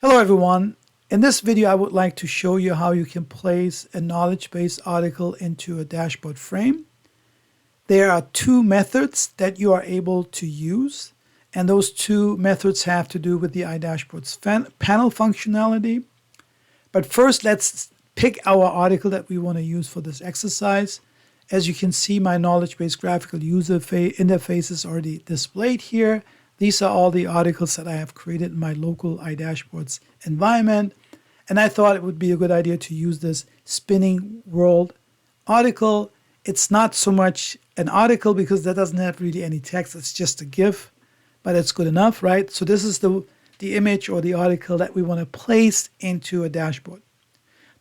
Hello everyone. In this video, I would like to show you how you can place a knowledge-based article into a dashboard frame. There are two methods that you are able to use, and those two methods have to do with the iDashboards panel functionality. But first, let's pick our article that we want to use for this exercise. As you can see, my knowledge-based graphical user interface is already displayed here. These are all the articles that I have created in my local iDashboards environment. And I thought it would be a good idea to use this spinning world article. It's not so much an article because that doesn't have really any text. It's just a GIF, but it's good enough, right? So this is the image or the article that we want to place into a dashboard.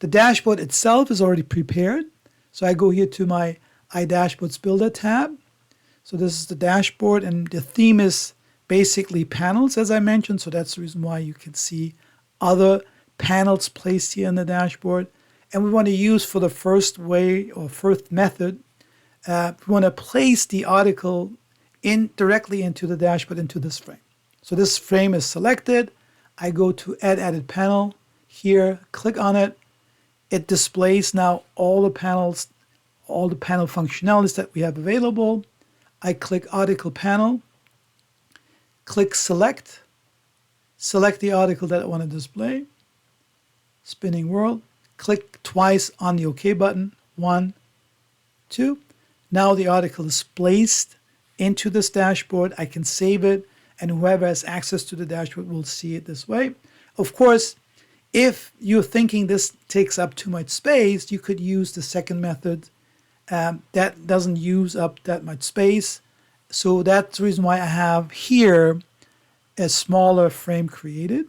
The dashboard itself is already prepared. So I go here to my iDashboards Builder tab. So this is the dashboard, and the theme is basically panels, as I mentioned. So that's the reason why you can see other panels placed here in the dashboard. And we want to use for the first way or first method, we want to place the article directly into the dashboard, into this frame. So this frame is selected. I go to Add Edit Panel here, click on it. It displays now all the panels, all the panel functionalities that we have available. I click Article Panel, click Select the article that I want to display, spinning world, click twice on the OK button, 1, 2. Now the article is placed into this dashboard. I can save it, and whoever has access to the dashboard will see it this way. Of course, if you're thinking this takes up too much space, you could use the second method. That doesn't use up that much space. So that's the reason why I have here a smaller frame created.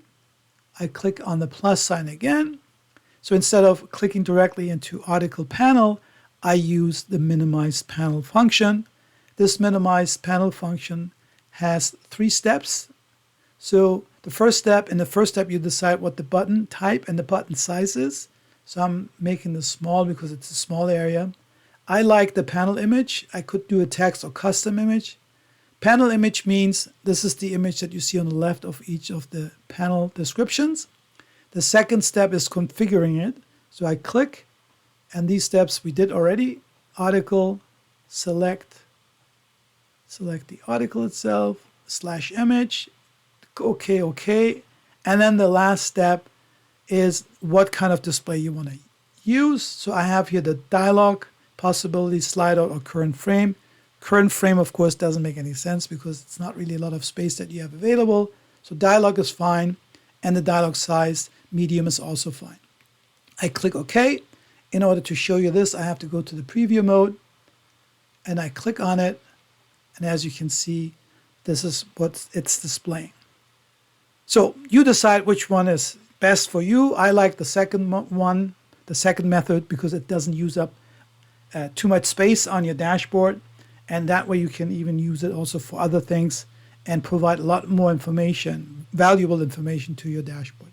I click on the plus sign again. So instead of clicking directly into article panel, I use the minimized panel function. This minimized panel function has 3 steps. So in the first step, you decide what the button type and the button size is. So I'm making this small because it's a small area. I like the panel image. I could do a text or custom image. Panel image means this is the image that you see on the left of each of the panel descriptions. The second step is configuring it. So I click, and these steps we did already. Article, select the article itself, /image, OK. And then the last step is what kind of display you want to use. So I have here the dialog, possibility, slide out, or current frame. Current frame, of course, doesn't make any sense because it's not really a lot of space that you have available. So dialog is fine, and the dialog size, medium, is also fine. I click OK. In order to show you this, I have to go to the preview mode, and I click on it. And as you can see, this is what it's displaying. So you decide which one is best for you. I like the second one, the second method, because it doesn't use up too much space on your dashboard. And that way you can even use it also for other things and provide a lot more information, valuable information to your dashboard.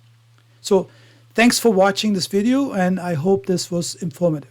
So thanks for watching this video, and I hope this was informative.